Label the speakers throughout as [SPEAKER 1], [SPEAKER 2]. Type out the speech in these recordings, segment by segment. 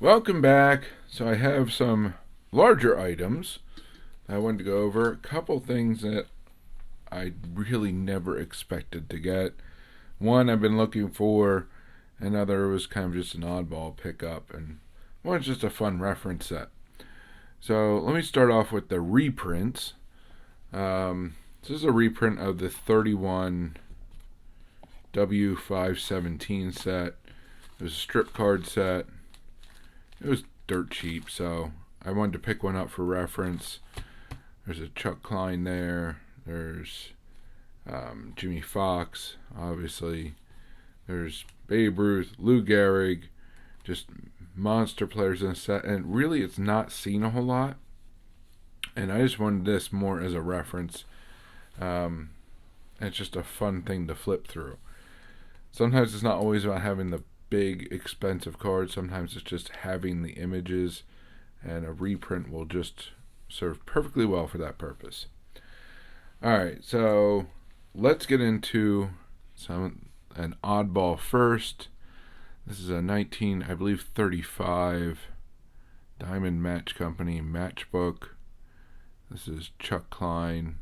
[SPEAKER 1] Welcome back. So I have some larger items I wanted to go over. A couple things that I really never expected to get. One I've been looking for, another was kind of just an oddball pickup, and one's just a fun reference set. So let me start off with the reprints. This is a reprint of the 31 W517 set. It was a strip card set. It was dirt cheap, so I wanted to pick one up for reference. There's a Chuck Klein there. There's Jimmy Fox, obviously. There's Babe Ruth, Lou Gehrig, just monster players in the set. And really, it's not seen a whole lot. And I just wanted this more as a reference. It's just a fun thing to flip through. Sometimes it's not always about having the big expensive cards. Sometimes it's just having the images, and a reprint will just serve perfectly well for that purpose. Alright, so let's get into an oddball first. This is a 35 Diamond Match Company matchbook. This is Chuck Klein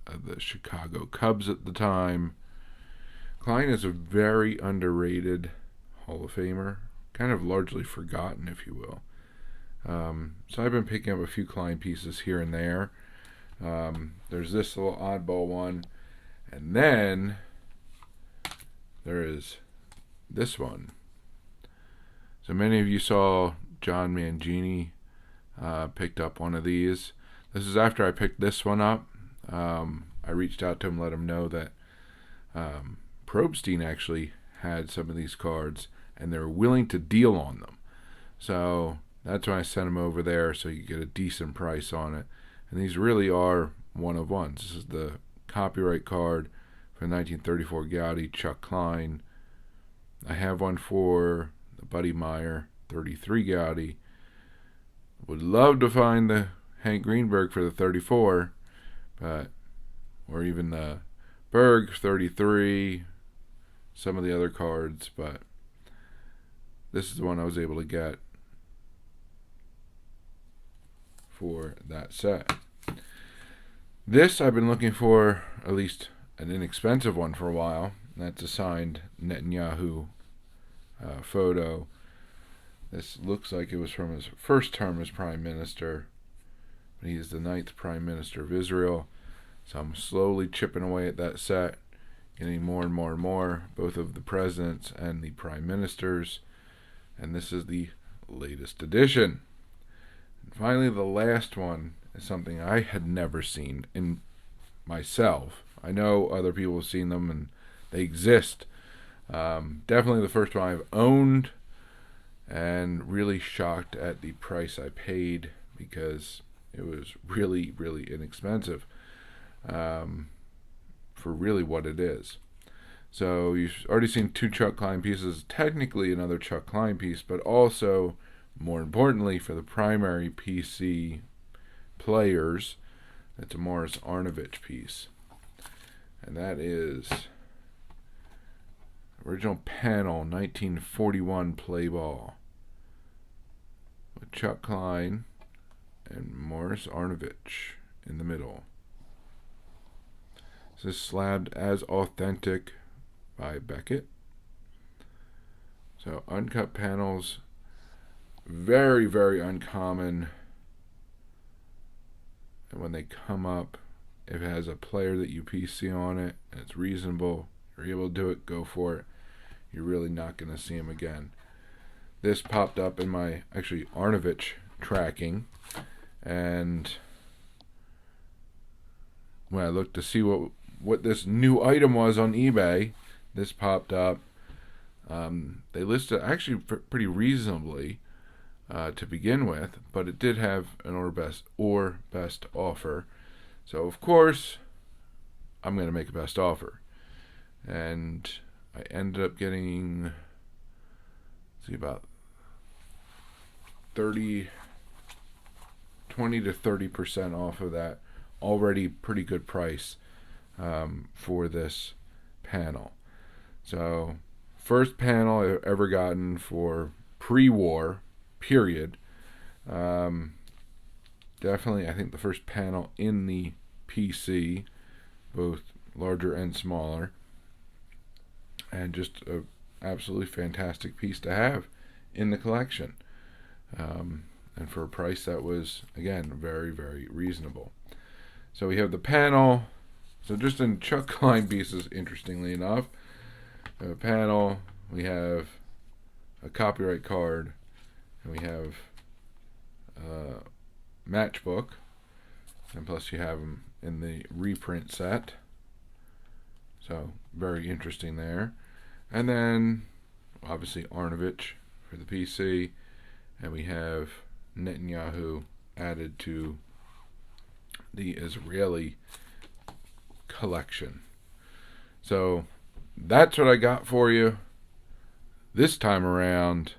[SPEAKER 1] of the Chicago Cubs at the time. Klein is a very underrated Hall of Famer, kind of largely forgotten, if you will. So I've been picking up a few Klein pieces here and there. There's this little oddball one, and then there is this one. So many of you saw John Mangini picked up one of these. This is after I picked this one up. I reached out to him, let him know that Probstein actually had some of these cards, and they're willing to deal on them. So that's when I sent them over there so you get a decent price on it. And these really are one of ones. This is the copyright card for 1934 Goudey Chuck Klein. I have one for the Buddy Meyer 33 Goudey. Would love to find the Hank Greenberg for the 34, or even the Berg 33, some of the other cards, but this is the one I was able to get for that set. This I've been looking for, at least an inexpensive one for a while. That's a signed Netanyahu photo. This looks like it was from his first term as Prime Minister, but he is the 9th Prime Minister of Israel. So I'm slowly chipping away at that set, getting more and more and more, both of the presidents and the prime ministers. And this is the latest edition. And finally, the last one is something I had never seen in myself. I know other people have seen them and they exist. Definitely the first one I've owned, and really shocked at the price I paid because it was really, really inexpensive for really what it is. So you've already seen two Chuck Klein pieces, technically another Chuck Klein piece, but also, more importantly, for the primary PC players, it's a Morris Arnovich piece. And that is original panel 1941 play ball with Chuck Klein and Morris Arnovich in the middle. This is slabbed as authentic by Beckett. So uncut panels, very, very uncommon. And when they come up, if it has a player that you PC on it and it's reasonable, you're able to do it, go for it. You're really not going to see them again. This popped up in my Arnovich tracking, and when I looked to see what this new item was on eBay, this popped up. They listed actually pretty reasonably to begin with, but it did have an or best offer. So of course, I'm going to make a best offer, and I ended up getting, about 20 to 30% off of that already pretty good price for this panel. So first panel I've ever gotten for pre-war period. Definitely, I think the first panel in the PC, both larger and smaller, and just a absolutely fantastic piece to have in the collection. And for a price that was, again, very, very reasonable. So we have the panel. So just in Chuck line pieces, interestingly enough, we have a panel, we have a copyright card, and we have a matchbook, and plus you have them in the reprint set. So very interesting there. And then obviously Arnovich for the PC, and we have Netanyahu added to the Israeli collection. So that's what I got for you this time around.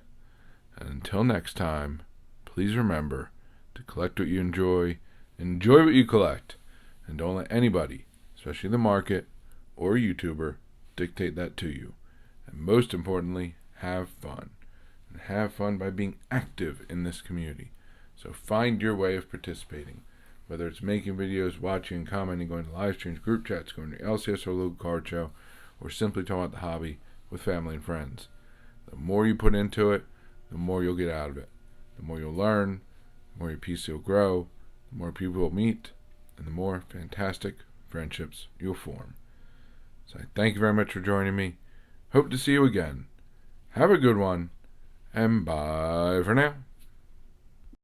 [SPEAKER 1] And until next time, please remember to collect what you enjoy what you collect, and don't let anybody, especially the market or YouTuber, dictate that to you. And most importantly, have fun. And have fun by being active in this community. So find your way of participating, whether it's making videos, watching, commenting, going to live streams, group chats, going to LCS or local card show, or simply talking about the hobby with family and friends. The more you put into it, the more you'll get out of it. The more you'll learn, the more your PC will grow, the more people will meet, and the more fantastic friendships you'll form. So I thank you very much for joining me. Hope to see you again. Have a good one, and bye for now.